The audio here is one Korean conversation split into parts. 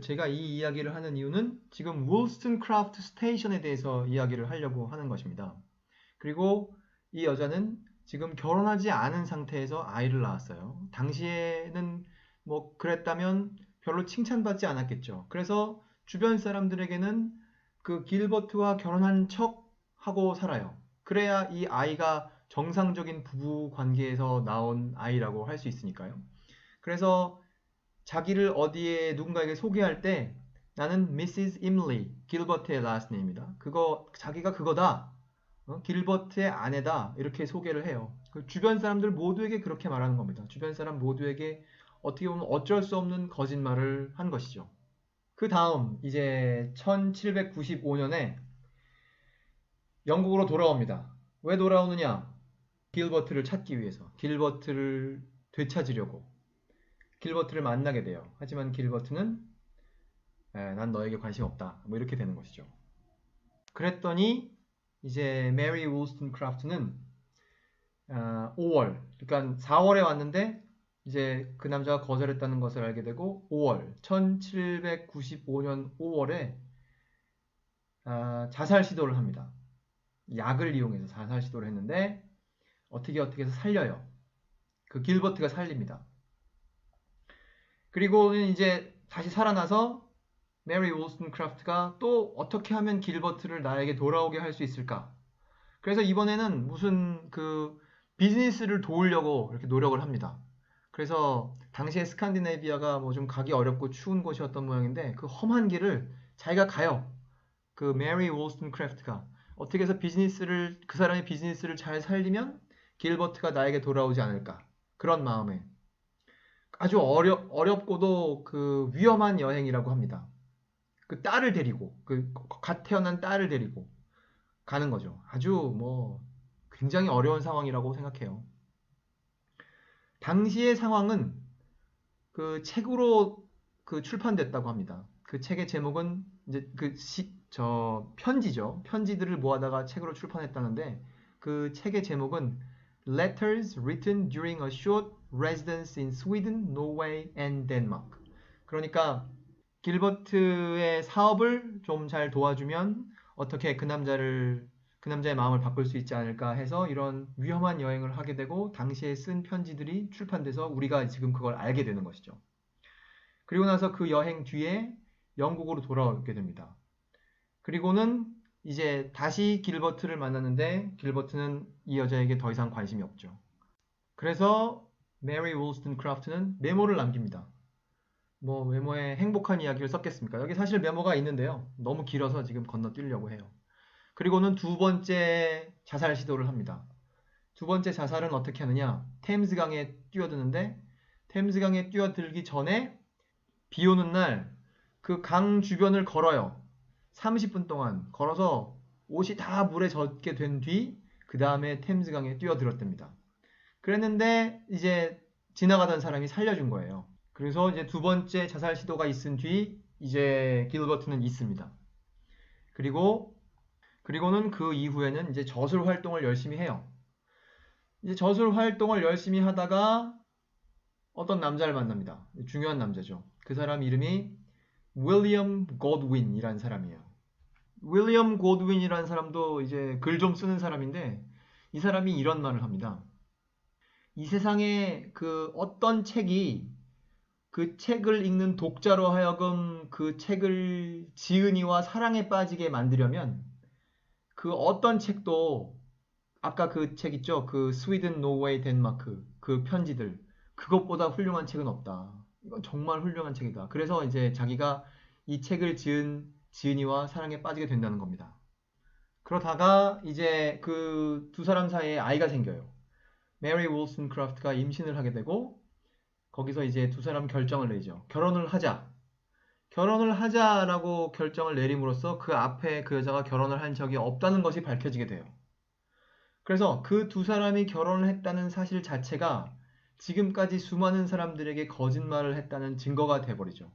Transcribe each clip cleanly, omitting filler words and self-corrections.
제가 이 이야기를 하는 이유는 지금 울스턴크라프트 스테이션에 대해서 이야기를 하려고 하는 것입니다. 그리고 이 여자는 지금 결혼하지 않은 상태에서 아이를 낳았어요. 당시에는 뭐 그랬다면 별로 칭찬받지 않았겠죠. 그래서 주변 사람들에게는 그 길버트와 결혼한 척 하고 살아요. 그래야 이 아이가 정상적인 부부 관계에서 나온 아이라고 할 수 있으니까요. 그래서 자기를 어디에 누군가에게 소개할 때 나는 Mrs. Imley, 길버트의 last name입니다. 자기가 그거다. 길버트의 아내다. 이렇게 소개를 해요. 그 주변 사람들 모두에게 그렇게 말하는 겁니다. 주변 사람 모두에게 어떻게 보면 어쩔 수 없는 거짓말을 한 것이죠. 그 다음 이제 1795년에 영국으로 돌아옵니다. 왜 돌아오느냐? 길버트를 찾기 위해서. 길버트를 되찾으려고. 길버트를 만나게 돼요. 하지만 길버트는 난 너에게 관심 없다. 뭐 이렇게 되는 것이죠. 그랬더니 이제 메리 울스턴크라프트는 5월, 그러니까 4월에 왔는데 이제 그 남자가 거절했다는 것을 알게 되고 5월, 1795년 5월에 자살 시도를 합니다. 약을 이용해서 자살 시도를 했는데 어떻게 해서 살려요. 그 길버트가 살립니다. 그리고는 이제 다시 살아나서 메리 울스턴크라프트가 또 어떻게 하면 길버트를 나에게 돌아오게 할 수 있을까? 그래서 이번에는 무슨 그 비즈니스를 도우려고 이렇게 노력을 합니다. 그래서 당시에 스칸디네비아가 뭐 좀 가기 어렵고 추운 곳이었던 모양인데 그 험한 길을 자기가 가요. 그 메리 울스턴크래프트가 어떻게 해서 그 사람의 비즈니스를 잘 살리면 길버트가 나에게 돌아오지 않을까. 그런 마음에 아주 어렵고도 그 위험한 여행이라고 합니다. 그 딸을 데리고 갓 태어난 딸을 데리고 가는 거죠. 아주 뭐 굉장히 어려운 상황이라고 생각해요. 당시의 상황은 그 책으로 그 출판됐다고 합니다. 그 책의 제목은 이제 편지죠. 편지들을 모아다가 책으로 출판했다는데 그 책의 제목은 Letters Written During a Short Residence in Sweden, Norway and Denmark. 그러니까 길버트의 사업을 좀 잘 도와주면 어떻게 그 남자의 마음을 바꿀 수 있지 않을까 해서 이런 위험한 여행을 하게 되고 당시에 쓴 편지들이 출판돼서 우리가 지금 그걸 알게 되는 것이죠. 그리고 나서 그 여행 뒤에 영국으로 돌아오게 됩니다. 그리고는 이제 다시 길버트를 만났는데 길버트는 이 여자에게 더 이상 관심이 없죠. 그래서 메리 울스턴크라프트는 메모를 남깁니다. 뭐 메모에 행복한 이야기를 썼겠습니까? 여기 사실 메모가 있는데요. 너무 길어서 지금 건너뛰려고 해요. 그리고는 두 번째 자살 시도를 합니다. 두 번째 자살은 어떻게 하느냐? 템스강에 뛰어드는데 템스강에 뛰어들기 전에 비 오는 날 그 강 주변을 걸어요. 30분 동안 걸어서 옷이 다 물에 젖게 된 뒤 그 다음에 템스강에 뛰어들었답니다. 그랬는데 이제 지나가던 사람이 살려준 거예요. 그래서 이제 두 번째 자살 시도가 있은 뒤 이제 길버트는 있습니다. 그리고는 그 이후에는 이제 저술 활동을 열심히 해요. 이제 저술 활동을 열심히 하다가 어떤 남자를 만납니다. 중요한 남자죠. 그 사람 이름이 윌리엄 godwin이라는 사람이에요. 윌리엄 godwin이라는 사람도 이제 글 좀 쓰는 사람인데 이 사람이 이런 말을 합니다. 이 세상에 그 어떤 책이 그 책을 읽는 독자로 하여금 그 책을 지은이와 사랑에 빠지게 만들려면 그 어떤 책도 아까 그 책 있죠? 그 스웨덴, 노르웨이, 덴마크 그 편지들 그것보다 훌륭한 책은 없다. 이건 정말 훌륭한 책이다. 그래서 이제 자기가 이 책을 지은 지은이와 사랑에 빠지게 된다는 겁니다. 그러다가 이제 그 두 사람 사이에 아이가 생겨요. 메리 울스턴크라프트가 임신을 하게 되고 거기서 이제 두 사람 결정을 내죠. 결혼을 하자. 결혼을 하자라고 결정을 내림으로써 그 앞에 그 여자가 결혼을 한 적이 없다는 것이 밝혀지게 돼요. 그래서 그 두 사람이 결혼을 했다는 사실 자체가 지금까지 수많은 사람들에게 거짓말을 했다는 증거가 돼버리죠.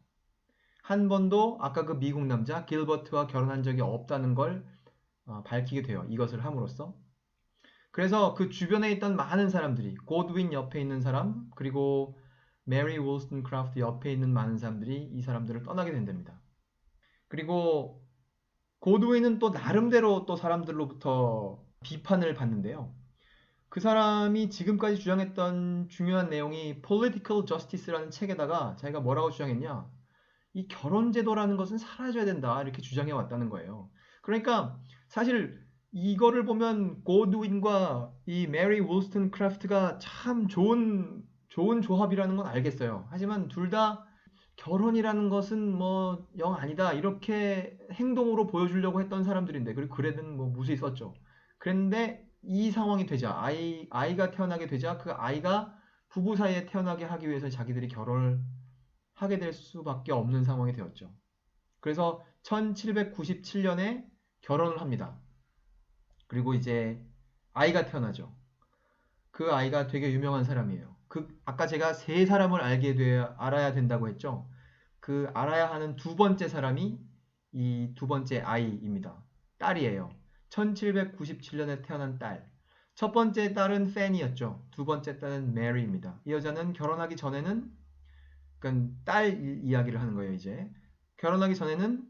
한 번도 아까 그 미국 남자 길버트와 결혼한 적이 없다는 걸 밝히게 돼요. 이것을 함으로써. 그래서 그 주변에 있던 많은 사람들이 고드윈 옆에 있는 사람 그리고 메리 월스턴크래프트 옆에 있는 많은 사람들이 이 사람들을 떠나게 된답니다. 그리고 고드윈은 또 나름대로 또 사람들로부터 비판을 받는데요. 그 사람이 지금까지 주장했던 중요한 내용이 Political Justice라는 책에다가 자기가 뭐라고 주장했냐? 이 결혼제도라는 것은 사라져야 된다 이렇게 주장해 왔다는 거예요. 그러니까 사실 이거를 보면 고드윈과 이 메리 월스턴크래프트가 참 좋은 조합이라는 건 알겠어요. 하지만 둘 다 결혼이라는 것은 뭐 영 아니다 이렇게 행동으로 보여주려고 했던 사람들인데 그리고 글에는 뭐 무수히 썼죠. 그런데 이 상황이 되자 아이가 태어나게 되자 그 아이가 부부 사이에 태어나게 하기 위해서 자기들이 결혼을 하게 될 수밖에 없는 상황이 되었죠. 그래서 1797년에 결혼을 합니다. 그리고 이제 아이가 태어나죠. 그 아이가 되게 유명한 사람이에요. 아까 제가 세 사람을 알아야 된다고 했죠. 그 알아야 하는 두 번째 사람이 이 두 번째 아이입니다. 딸이에요. 1797년에 태어난 딸. 첫 번째 딸은 팬이었죠. 두 번째 딸은 메리입니다. 이 여자는 결혼하기 전에는 그러니까 딸 이야기를 하는 거예요, 이제. 결혼하기 전에는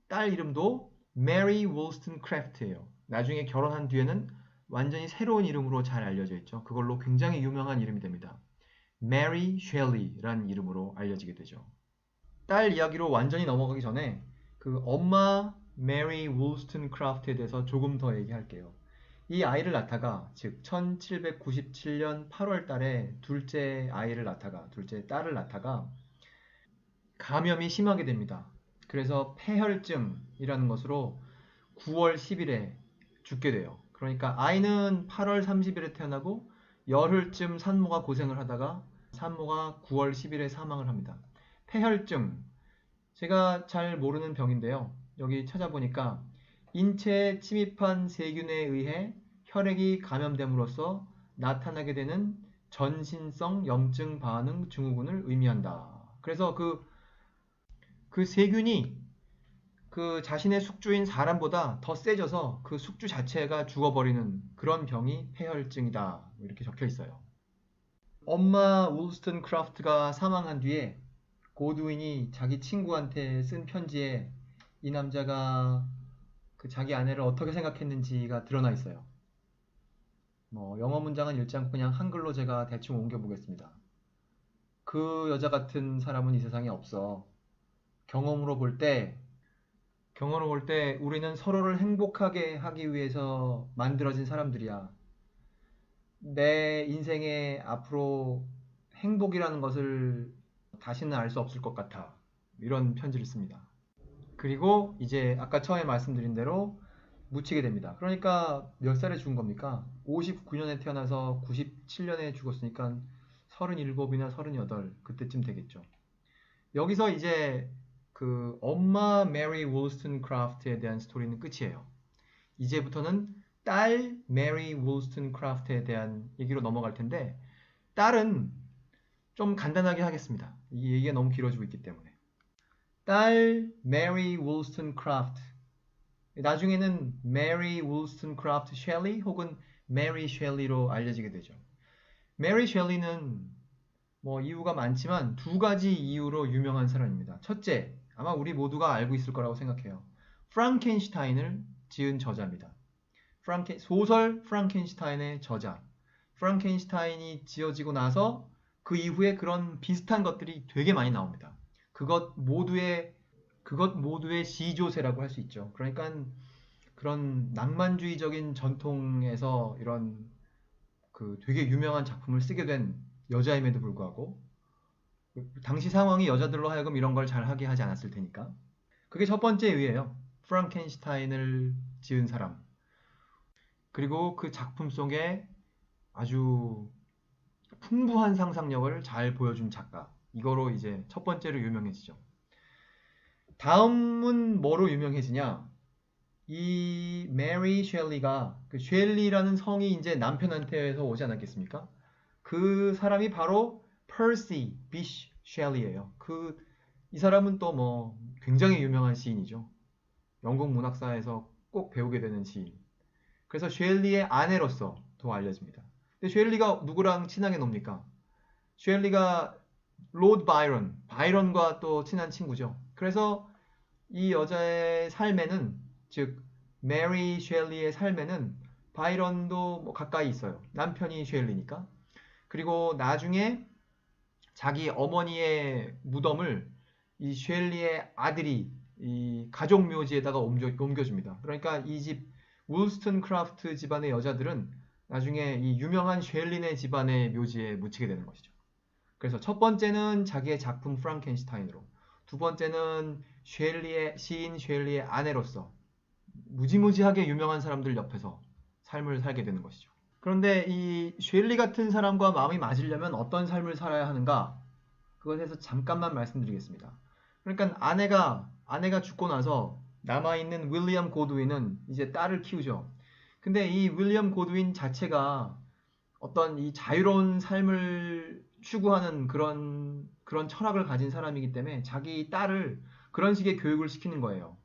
딸 이름도 메리 월스턴크래프트예요. 나중에 결혼한 뒤에는 완전히 새로운 이름으로 잘 알려져 있죠. 그걸로 굉장히 유명한 이름이 됩니다. 메리 쉘리라는 이름으로 알려지게 되죠. 딸 이야기로 완전히 넘어가기 전에 그 엄마 메리 월스턴크래프트에 대해서 조금 더 얘기할게요. 이 아이를 낳다가 즉 1797년 8월 달에 둘째 딸을 낳다가 감염이 심하게 됩니다. 그래서 폐혈증이라는 것으로 9월 10일에 죽게 돼요. 그러니까 아이는 8월 30일에 태어나고 열흘쯤 산모가 고생을 하다가 산모가 9월 10일에 사망을 합니다. 폐혈증, 제가 잘 모르는 병인데요. 여기 찾아보니까 인체에 침입한 세균에 의해 혈액이 감염됨으로써 나타나게 되는 전신성 염증 반응 증후군을 의미한다. 그래서 그 세균이 그 자신의 숙주인 사람보다 더 세져서 그 숙주 자체가 죽어버리는 그런 병이 폐혈증이다. 이렇게 적혀 있어요. 엄마 월스턴크래프트가 사망한 뒤에 고드윈이 자기 친구한테 쓴 편지에 이 남자가 그 자기 아내를 어떻게 생각했는지가 드러나 있어요. 뭐 영어 문장은 읽지 않고 그냥 한글로 제가 대충 옮겨 보겠습니다. 그 여자 같은 사람은 이 세상에 없어. 경험으로 볼 때 우리는 서로를 행복하게 하기 위해서 만들어진 사람들이야. 내 인생에 앞으로 행복이라는 것을 다시는 알 수 없을 것 같아. 이런 편지를 씁니다. 그리고 이제 아까 처음에 말씀드린 대로 묻히게 됩니다. 그러니까 몇 살에 죽은 겁니까? 59년에 태어나서 97년에 죽었으니까 37이나 38 그때쯤 되겠죠. 여기서 이제 그 엄마 메리 월스턴크래프트에 대한 스토리는 끝이에요. 이제부터는 딸 메리 월스턴크래프트에 대한 얘기로 넘어갈 텐데 딸은 좀 간단하게 하겠습니다. 이 얘기가 너무 길어지고 있기 때문에. 딸 메리 월스턴크래프트 나중에는 메리 월스턴크래프트 셸리 혹은 메리 셸리로 알려지게 되죠. 메리 셸리는 뭐 이유가 많지만 두 가지 이유로 유명한 사람입니다. 첫째, 아마 우리 모두가 알고 있을 거라고 생각해요. 프랑켄슈타인을 지은 저자입니다. 소설 프랑켄슈타인의 저자. 프랑켄슈타인이 지어지고 나서 그 이후에 그런 비슷한 것들이 되게 많이 나옵니다. 그것 모두의 시조세라고 할 수 있죠. 그러니까 그런 낭만주의적인 전통에서 이런 그 되게 유명한 작품을 쓰게 된 여자임에도 불구하고 당시 상황이 여자들로 하여금 이런 걸 잘하게 하지 않았을 테니까. 그게 첫 번째 이유예요. 프랑켄슈타인을 지은 사람. 그리고 그 작품 속에 아주 풍부한 상상력을 잘 보여준 작가. 이거로 이제 첫 번째로 유명해지죠. 다음은 뭐로 유명해지냐? 이 메리 셸리가 그 셸리라는 성이 이제 남편한테서 오지 않았겠습니까? 그 사람이 바로 퍼시 비쉬 셸리예요. 이 사람은 또 뭐 굉장히 유명한 시인이죠. 영국 문학사에서 꼭 배우게 되는 시인. 그래서 셸리의 아내로서 더 알려집니다. 근데 쉘리가 누구랑 친하게 놉니까? 쉘리가 로드 바이런과 또 친한 친구죠. 그래서 이 여자의 삶에는, 즉 메리 쉘리의 삶에는 바이런도 뭐 가까이 있어요. 남편이 쉘리니까. 그리고 나중에 자기 어머니의 무덤을 이 쉘리의 아들이 이 가족 묘지에다가 옮겨줍니다. 그러니까 이 집 울스턴 크라프트 집안의 여자들은 나중에 이 유명한 쉘리네 집안의 묘지에 묻히게 되는 것이죠. 그래서 첫 번째는 자기의 작품 프랑켄슈타인으로, 두 번째는 시인 쉘리의 아내로서 무지무지하게 유명한 사람들 옆에서 삶을 살게 되는 것이죠. 그런데 이 쉘리 같은 사람과 마음이 맞으려면 어떤 삶을 살아야 하는가? 그것에 대해서 잠깐만 말씀드리겠습니다. 그러니까 아내가 죽고 나서 남아있는 윌리엄 고드윈은 이제 딸을 키우죠. 근데 이 윌리엄 고드윈 자체가 어떤 이 자유로운 삶을 추구하는 그런 철학을 가진 사람이기 때문에 자기 딸을 그런 식의 교육을 시키는 거예요.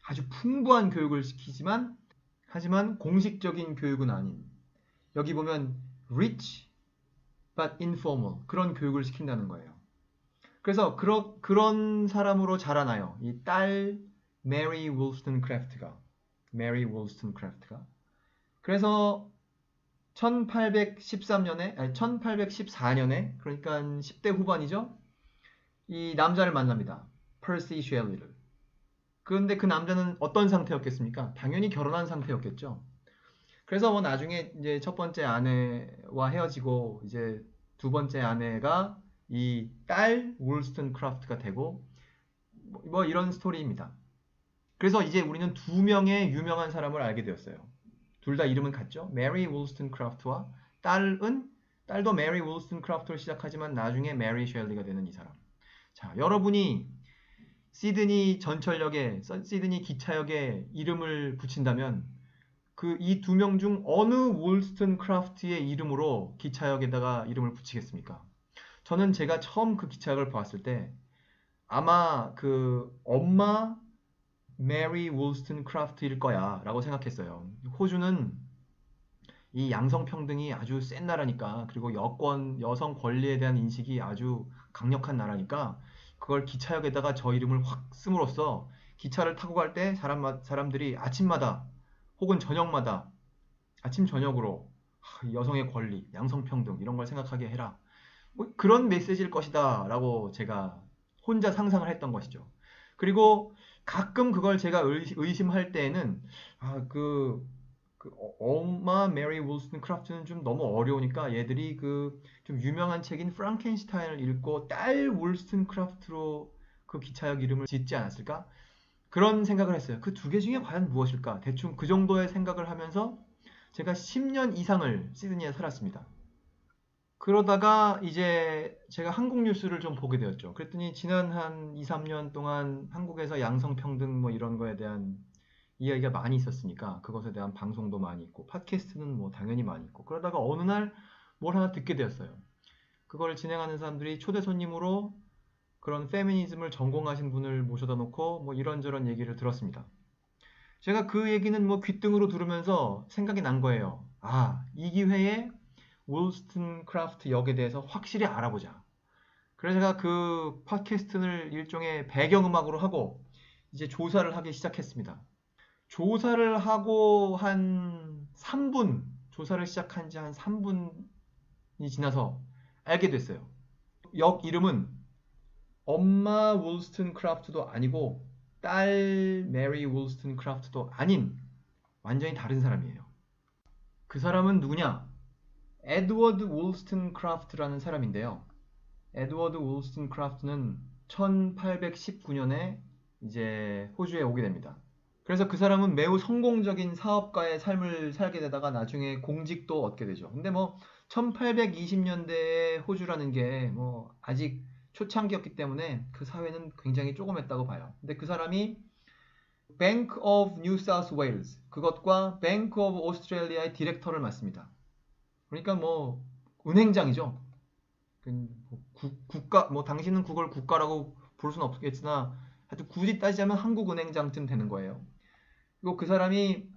아주 풍부한 교육을 시키지만 하지만 공식적인 교육은 아닌, 여기 보면 rich but informal, 그런 교육을 시킨다는 거예요. 그래서 그런 사람으로 자라나요. 이 딸 메리 울스턴크래프트가. 그래서 1814년에, 그러니까 10대 후반이죠. 이 남자를 만납니다. 퍼시 쉘리를. 그런데 그 남자는 어떤 상태였겠습니까? 당연히 결혼한 상태였겠죠. 그래서 뭐 나중에 이제 첫 번째 아내와 헤어지고 이제 두 번째 아내가 이 딸 울스턴크래프트가 되고 뭐 이런 스토리입니다. 그래서 이제 우리는 두 명의 유명한 사람을 알게 되었어요. 둘 다 이름은 같죠. 메리 울스턴크래프트와 딸도 메리 울스턴크래프트로 시작하지만 나중에 메리 쉘리가 되는 이 사람. 자, 여러분이 시드니 기차역에 이름을 붙인다면 이 두 명 중 어느 울스턴크래프트의 이름으로 기차역에다가 이름을 붙이겠습니까? 저는 제가 처음 그 기차역을 봤을 때 아마 그 엄마 메리 울스턴크래프트일 거야 라고 생각했어요. 호주는 이 양성평등이 아주 센 나라니까, 그리고 여성 권리에 대한 인식이 아주 강력한 나라니까 그걸 기차역에다가 저 이름을 확 씀으로써 기차를 타고 갈 때 사람들이 아침마다 혹은 저녁마다 아침 저녁으로 여성의 권리, 양성평등 이런 걸 생각하게 해라, 뭐 그런 메시지일 것이다 라고 제가 혼자 상상을 했던 것이죠. 그리고 가끔 그걸 제가 의심할 때에는 엄마 메리 울스턴크래프트는 좀 너무 어려우니까 얘들이 좀 유명한 책인 프랑켄슈타인을 읽고 딸 울스턴크래프트로 그 기차역 이름을 짓지 않았을까? 그런 생각을 했어요. 그 두 개 중에 과연 무엇일까? 대충 그 정도의 생각을 하면서 제가 10년 이상을 시드니에 살았습니다. 그러다가 이제 제가 한국 뉴스를 좀 보게 되었죠. 그랬더니 지난 한 2, 3년 동안 한국에서 양성평등 뭐 이런 거에 대한 이야기가 많이 있었으니까 그것에 대한 방송도 많이 있고 팟캐스트는 뭐 당연히 많이 있고, 그러다가 어느 날 뭘 하나 듣게 되었어요. 그걸 진행하는 사람들이 초대 손님으로 그런 페미니즘을 전공하신 분을 모셔다 놓고 뭐 이런저런 얘기를 들었습니다. 제가 그 얘기는 뭐 귓등으로 들으면서 생각이 난 거예요. 이 기회에 울스턴크래프트 역에 대해서 확실히 알아보자. 그래서 제가 그 팟캐스트를 일종의 배경음악으로 하고 이제 조사를 하기 시작했습니다. 조사를 하고 조사를 시작한 지 한 3분이 지나서 알게 됐어요. 역 이름은 엄마 울스턴크래프트도 아니고 딸 메리 울스턴크래프트도 아닌 완전히 다른 사람이에요. 그 사람은 누구냐? 에드워드 울스턴크래프트라는 사람인데요. 에드워드 울스턴크래프트는 1819년에 이제 호주에 오게 됩니다. 그래서 그 사람은 매우 성공적인 사업가의 삶을 살게 되다가 나중에 공직도 얻게 되죠. 근데 뭐 1820년대의 호주라는 게 뭐 아직 초창기였기 때문에 그 사회는 굉장히 조그맸다고 봐요. 근데 그 사람이 Bank of New South Wales, 그것과 Bank of Australia의 디렉터를 맡습니다. 그러니까 뭐 은행장이죠. 국가, 뭐 당신은 그걸 국가라고 부를 수는 없겠으나 하여튼 굳이 따지자면 한국은행장쯤 되는 거예요. 그리고 그 사람이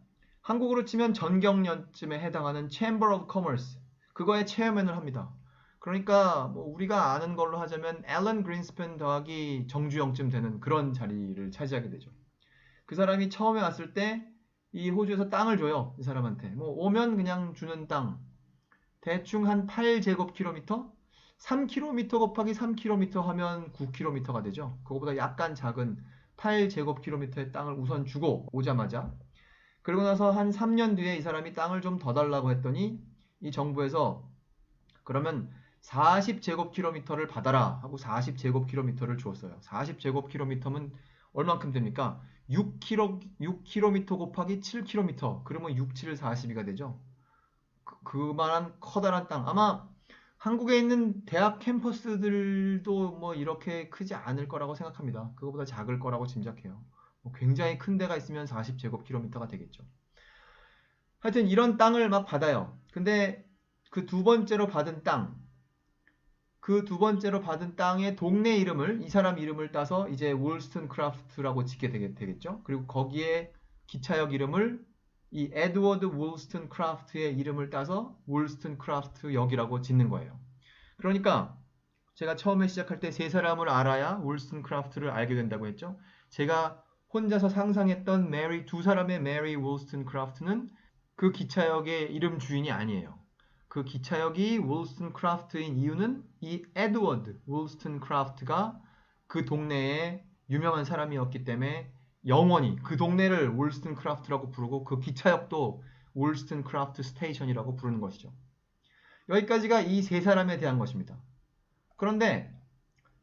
한국으로 치면 전경련쯤에 해당하는 Chamber of Commerce 그거에 체어맨을 합니다. 그러니까 뭐 우리가 아는 걸로 하자면 앨런 그린스팬 더하기 정주영쯤 되는 그런 자리를 차지하게 되죠. 그 사람이 처음에 왔을 때 이 호주에서 땅을 줘요. 이 사람한테. 뭐 오면 그냥 주는 땅. 대충 한 8제곱킬로미터? 3km 곱하기 3km 하면 9km가 되죠. 그거보다 약간 작은 8제곱킬로미터의 땅을 우선 주고 오자마자 그리고 나서 한 3년 뒤에 이 사람이 땅을 좀 더 달라고 했더니 이 정부에서 그러면 40제곱킬로미터를 받아라 하고 40제곱킬로미터를 주었어요. 40제곱킬로미터면 얼만큼 됩니까? 6km 곱하기 7km 그러면 6, 7, 40이가 되죠. 그만한 커다란 땅. 아마 한국에 있는 대학 캠퍼스들도 뭐 이렇게 크지 않을 거라고 생각합니다. 그거보다 작을 거라고 짐작해요. 뭐 굉장히 큰 데가 있으면 40제곱킬로미터가 되겠죠. 하여튼 이런 땅을 막 받아요. 근데 그 두 번째로 받은 땅, 그 두 번째로 받은 땅의 동네 이름을 이 사람 이름을 따서 이제 울스턴 크라프트라고 짓게 되겠죠. 그리고 거기에 기차역 이름을 이 에드워드 울스턴 크라프트의 이름을 따서 울스턴 크라프트 역이라고 짓는 거예요. 그러니까 제가 처음에 시작할 때 세 사람을 알아야 울스턴 크라프트를 알게 된다고 했죠. 제가 혼자서 상상했던 두 사람의 메리 울스턴 크라프트는 그 기차역의 이름 주인이 아니에요. 그 기차역이 울스턴 크라프트인 이유는 이 에드워드 울스턴 크라프트가 그 동네에 유명한 사람이었기 때문에 영원히 그 동네를 울스턴 크라프트라고 부르고 그 기차역도 울스턴 크라프트 스테이션이라고 부르는 것이죠. 여기까지가 이 세 사람에 대한 것입니다. 그런데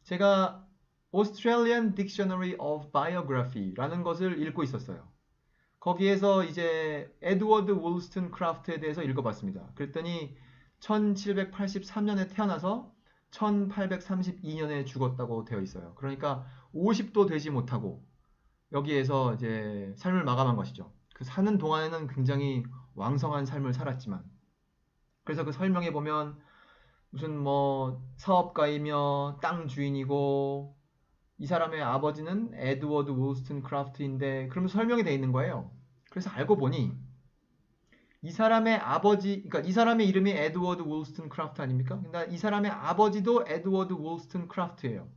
제가 Australian Dictionary of Biography라는 것을 읽고 있었어요. 거기에서 이제 에드워드 울스턴 크라프트에 대해서 읽어봤습니다. 그랬더니 1783년에 태어나서 1832년에 죽었다고 되어 있어요. 그러니까 50도 되지 못하고 여기에서 이제 삶을 마감한 것이죠. 그 사는 동안에는 굉장히 왕성한 삶을 살았지만 그래서 그 설명에 보면 무슨 뭐 사업가이며 땅 주인이고 이 사람의 아버지는 에드워드 울스턴 크라프트인데 그러면 설명이 돼 있는 거예요. 그래서 알고 보니 이 사람의 아버지, 그러니까 이 사람의 이름이 에드워드 울스턴 크라프트 아닙니까? 그러니까 이 사람의 아버지도 에드워드 울스턴 크라프트예요.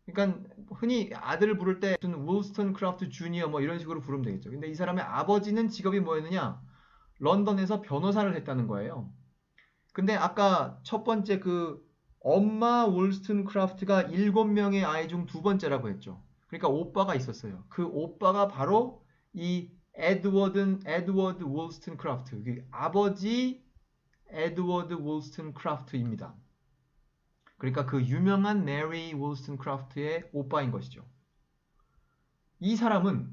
그러니까 흔히 아들을 부를 때 울스턴 크라프트 주니어 뭐 이런 식으로 부르면 되겠죠. 근데 이 사람의 아버지는 직업이 뭐였느냐? 런던에서 변호사를 했다는 거예요. 근데 아까 첫 번째 그 엄마 울스턴 크라프트가 7명의 아이 중 두 번째라고 했죠. 그러니까 오빠가 있었어요. 그 오빠가 바로 이 에드워드 울스턴 크라프트, 그 아버지 에드워드 울스턴 크라프트입니다. 그러니까 그 유명한 메리 울스턴 크라프트의 오빠인 것이죠. 이 사람은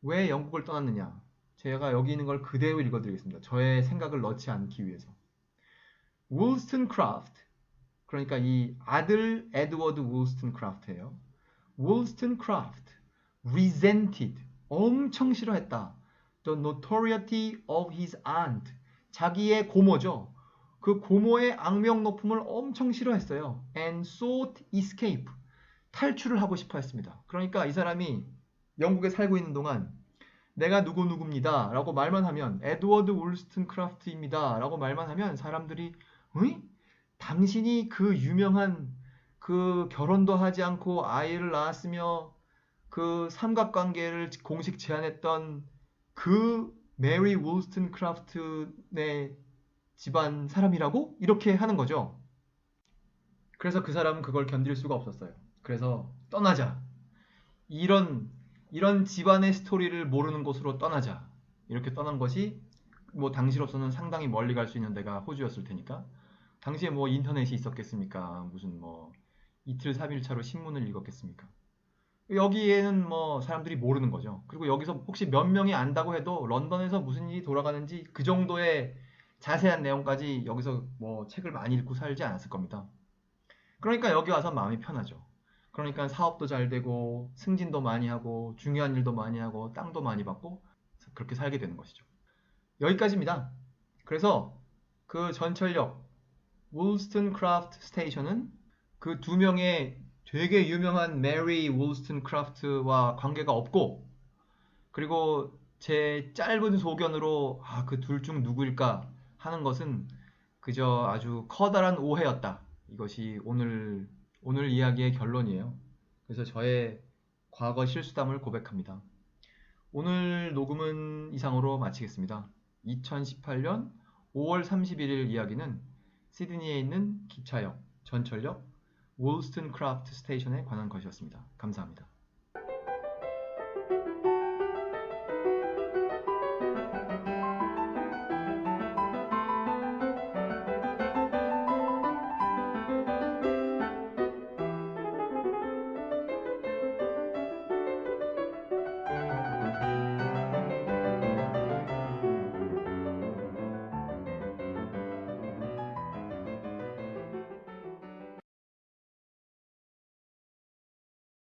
왜 영국을 떠났느냐? 제가 여기 있는 걸 그대로 읽어드리겠습니다. 저의 생각을 넣지 않기 위해서. 울스턴 크라프트, 그러니까 이 아들 에드워드 울스턴 크라프트예요. 울스턴 크라프트 resented, 엄청 싫어했다. The notoriety of his aunt, 자기의 고모죠. 그 고모의 악명 높음을 엄청 싫어했어요. And sought escape, 탈출을 하고 싶어 했습니다. 그러니까 이 사람이 영국에 살고 있는 동안 내가 누구누구입니다 라고 말만 하면 에드워드 울스턴 크라프트입니다 라고 말만 하면 사람들이 응? 당신이 그 유명한 그 결혼도 하지 않고 아이를 낳았으며 그 삼각관계를 공식 제안했던 그 메리 울스턴 크라프트의 집안 사람이라고? 이렇게 하는 거죠. 그래서 그 사람은 그걸 견딜 수가 없었어요. 그래서 떠나자. 이런 집안의 스토리를 모르는 곳으로 떠나자. 이렇게 떠난 것이 뭐 당시로서는 상당히 멀리 갈 수 있는 데가 호주였을 테니까. 당시에 뭐 인터넷이 있었겠습니까? 무슨 뭐 이틀 3일 차로 신문을 읽었겠습니까? 여기에는 뭐 사람들이 모르는 거죠. 그리고 여기서 혹시 몇 명이 안다고 해도 런던에서 무슨 일이 돌아가는지 그 정도의 자세한 내용까지 여기서 뭐 책을 많이 읽고 살지 않았을 겁니다. 그러니까 여기 와서 마음이 편하죠. 그러니까 사업도 잘 되고 승진도 많이 하고 중요한 일도 많이 하고 땅도 많이 받고 그렇게 살게 되는 것이죠. 여기까지입니다. 그래서 그 전철역 울스턴 크라프트 스테이션은 그 두 명의 되게 유명한 메리 울스턴 크라프트와 관계가 없고 그리고 제 짧은 소견으로 그 둘 중 누구일까 하는 것은 그저 아주 커다란 오해였다. 이것이 오늘 이야기의 결론이에요. 그래서 저의 과거 실수담을 고백합니다. 오늘 녹음은 이상으로 마치겠습니다. 2018년 5월 31일 이야기는 시드니에 있는 기차역, 전철역, 월스턴 크라프트 스테이션에 관한 것이었습니다. 감사합니다.